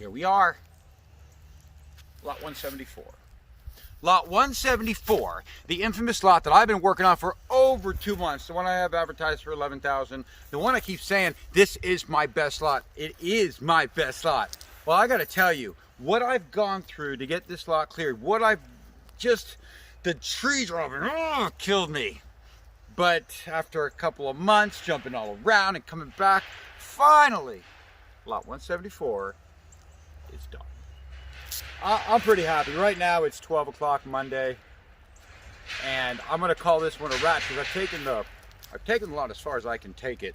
Here we are, lot 174. Lot 174, the infamous lot that I've been working on for over 2 months. The one I have advertised for $11,000. The one I keep saying, this is my best lot. It is my best lot. Well, I gotta tell you, what I've gone through to get this lot cleared, the trees are up, killed me. But after a couple of months, jumping all around and coming back, finally, lot 174 is done. I'm pretty happy. Right now it's 12 o'clock Monday, and I'm gonna call this one a wrap because I've taken the lot as far as I can take it.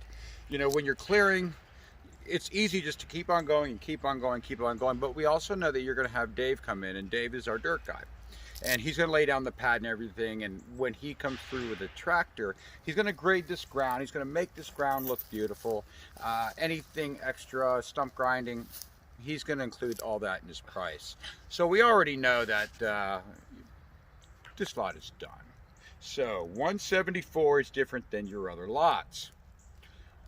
You know, when you're clearing, it's easy just to keep on going and keep on going, but we also know that you're gonna have Dave come in, and Dave is our dirt guy. And he's gonna lay down the pad and everything, and when he comes through with a tractor, he's gonna grade this ground, he's gonna make this ground look beautiful. Anything extra, stump grinding, he's going to include all that in his price. So we already know that this lot is done. So 174 is different than your other lots.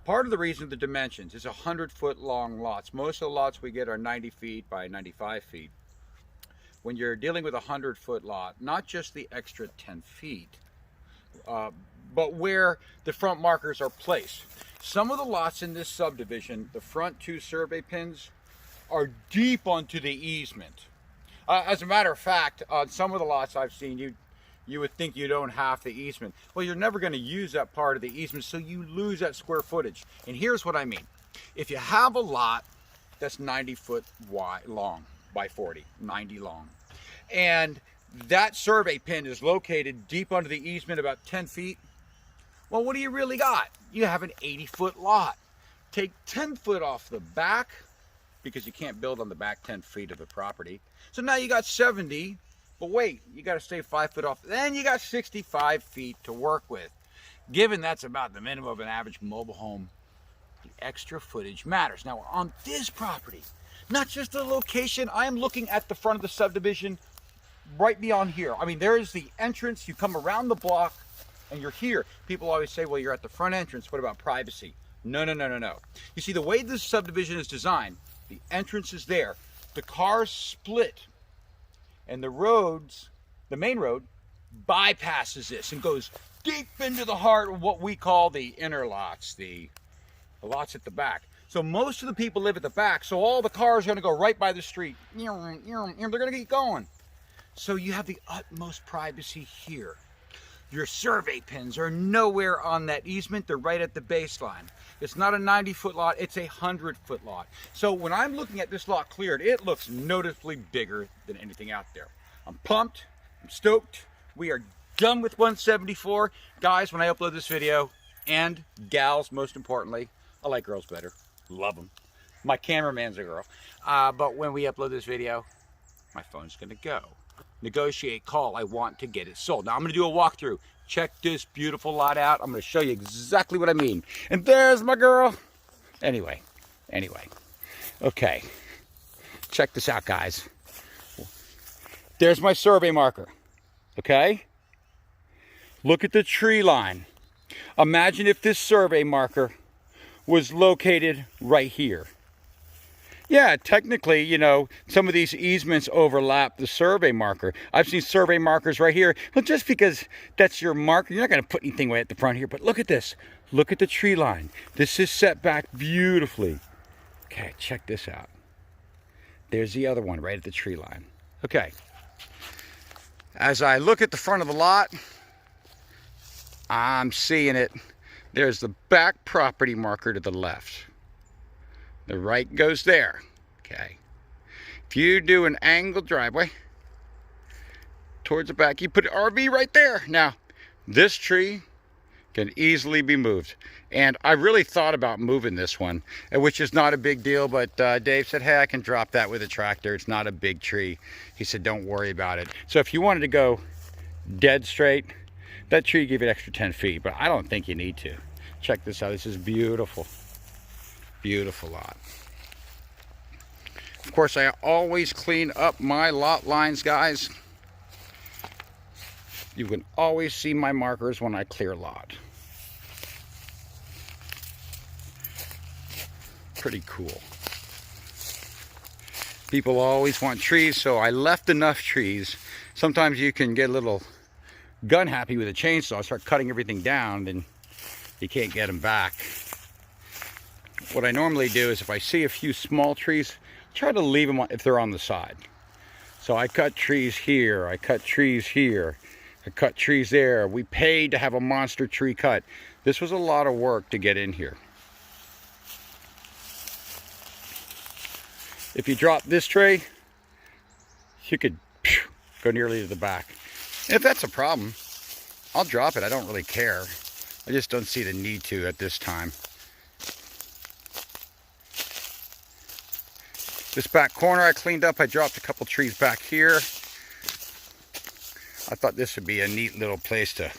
Part of the reason the dimensions is 100-foot long lots. Most of the lots we get are 90 feet by 95 feet. When you're dealing with a 100-foot lot, not just the extra 10 feet, but where the front markers are placed. Some of the lots in this subdivision, the front 2 survey pins are deep onto the easement. As a matter of fact, on some of the lots I've seen, you would think you'd own half the easement. Well, you're never going to use that part of the easement, so you lose that square footage. And here's what I mean. If you have a lot that's 90 foot wide, long by 40, 90 long, and that survey pin is located deep under the easement about 10 feet, well, what do you really got? You have an 80-foot lot. Take 10 foot off the back, because you can't build on the back 10 feet of the property. So now you got 70, but wait, you got to stay 5 foot off. Then you got 65 feet to work with. Given that's about the minimum of an average mobile home, the extra footage matters. Now on this property, not just the location, I am looking at the front of the subdivision right beyond here. I mean, there is the entrance, you come around the block and you're here. People always say, well, you're at the front entrance, what about privacy? No. You see, the way this subdivision is designed, the entrance is there. The cars split, and the main road bypasses this and goes deep into the heart of what we call the inner lots, the lots at the back. So most of the people live at the back, so all the cars are going to go right by the street. They're going to keep going. So you have the utmost privacy here. Your survey pins are nowhere on that easement. They're right at the baseline. It's not a 90-foot lot, it's a 100-foot lot. So when I'm looking at this lot cleared, it looks noticeably bigger than anything out there. I'm pumped, I'm stoked. We are done with 174. Guys, when I upload this video, and gals most importantly, I like girls better, love them. My cameraman's a girl. But when we upload this video, my phone's gonna go. Negotiate, call, I want to get it sold. Now I'm gonna do a walkthrough. Check this beautiful lot out. I'm gonna show you exactly what I mean. And there's my girl. Anyway. Okay, check this out, guys. There's my survey marker, okay? Look at the tree line. Imagine if this survey marker was located right here. Yeah, technically, you know, some of these easements overlap the survey marker. I've seen survey markers right here. Well, just because that's your marker, you're not going to put anything way at the front here. But look at this. Look at the tree line. This is set back beautifully. Okay, check this out. There's the other one right at the tree line. Okay. As I look at the front of the lot, I'm seeing it. There's the back property marker to the left. The right goes there, okay? If you do an angled driveway towards the back, you put an RV right there. Now, this tree can easily be moved. And I really thought about moving this one, which is not a big deal, but Dave said, hey, I can drop that with a tractor. It's not a big tree. He said, don't worry about it. So if you wanted to go dead straight, that tree gave it extra 10 feet, but I don't think you need to. Check this out. This is beautiful. Beautiful lot. Of course, I always clean up my lot lines, guys. You can always see my markers when I clear lot. Pretty cool. People always want trees, so I left enough trees. Sometimes you can get a little gun happy with a chainsaw, start cutting everything down, then you can't get them back. What I normally do is if I see a few small trees, try to leave them if they're on the side. So I cut trees here, I cut trees here, I cut trees there. We paid to have a monster tree cut. This was a lot of work to get in here. If you drop this tray, you could go nearly to the back. If that's a problem, I'll drop it. I don't really care. I just don't see the need to at this time. This back corner I cleaned up. I dropped a couple trees back here. I thought this would be a neat little place to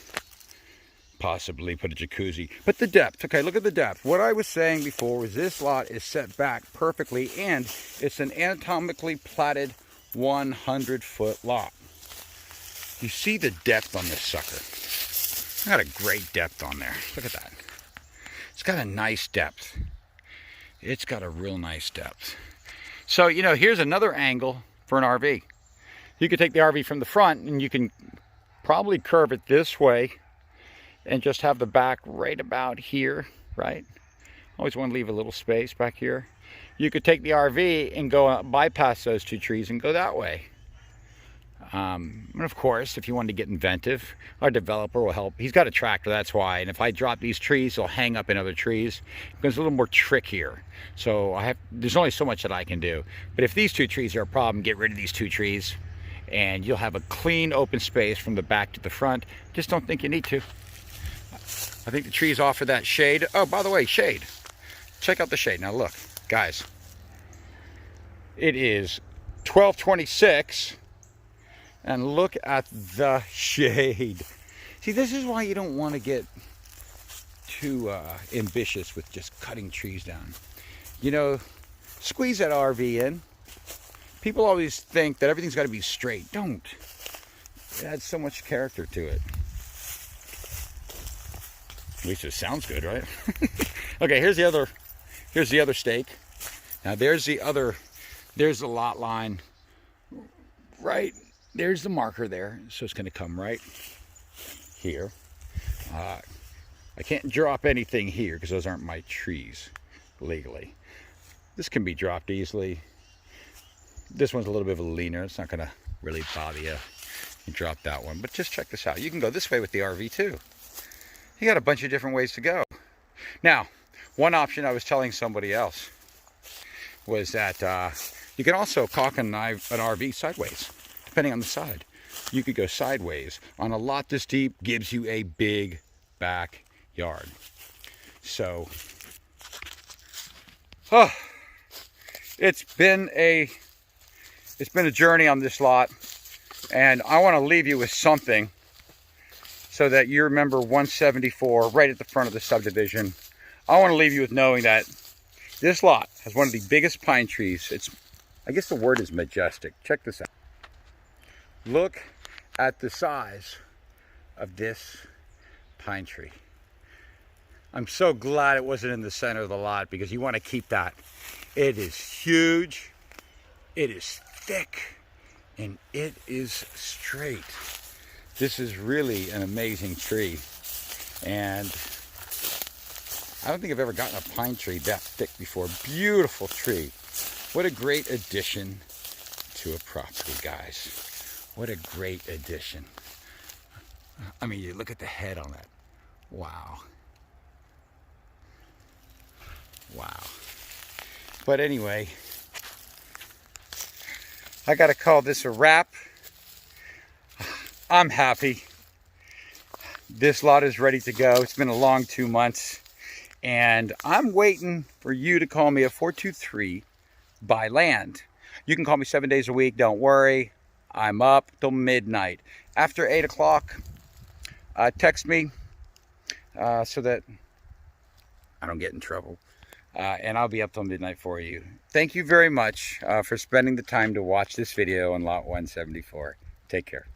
possibly put a jacuzzi. But the depth, okay, look at the depth. What I was saying before was this lot is set back perfectly, and it's an anatomically platted 100-foot lot. You see the depth on this sucker. Got a great depth on there. Look at that. It's got a nice depth. It's got a real nice depth. So, you know, here's another angle for an RV. You could take the RV from the front and you can probably curve it this way and just have the back right about here, right? Always want to leave a little space back here. You could take the RV and go bypass those two trees and go that way. And of course, if you want to get inventive, our developer will help. He's got a tractor, that's why. And if I drop these trees, they'll hang up in other trees. It's a little more trickier. So there's only so much that I can do. But if these two trees are a problem, get rid of these two trees and you'll have a clean open space from the back to the front. Just don't think you need to. I think the trees offer that shade. Oh, by the way, shade. Check out the shade. Now look, guys. It is 12:26. And look at the shade. See, this is why you don't want to get too ambitious with just cutting trees down. You know, squeeze that RV in. People always think that everything's got to be straight. Don't. It adds so much character to it. At least it sounds good, right? Okay, here's the other stake. Now there's the lot line right. There's the marker there, so it's going to come right here. I can't drop anything here because those aren't my trees legally. This can be dropped easily. This one's a little bit of a leaner. It's not going to really bother you. You drop that one, but just check this out. You can go this way with the RV too. You got a bunch of different ways to go. Now, one option I was telling somebody else was that you can also cock an RV sideways. Depending on the side. You could go sideways. On a lot this deep, gives you a big backyard. So, it's been a journey on this lot, and I want to leave you with something so that you remember 174 right at the front of the subdivision. I want to leave you with knowing that this lot has one of the biggest pine trees. I guess the word is majestic. Check this out. Look at the size of this pine tree. I'm so glad it wasn't in the center of the lot because you want to keep that. It is huge, it is thick, and it is straight. This is really an amazing tree. And I don't think I've ever gotten a pine tree that thick before. Beautiful tree. What a great addition to a property, guys. What a great addition. I mean, you look at the head on that. Wow. Wow. But anyway, I got to call this a wrap. I'm happy. This lot is ready to go. It's been a long 2 months. And I'm waiting for you to call me at 423 buy land. You can call me 7 days a week. Don't worry. I'm up till midnight. After 8 o'clock, text me so that I don't get in trouble. And I'll be up till midnight for you. Thank you very much for spending the time to watch this video on Lot 174. Take care.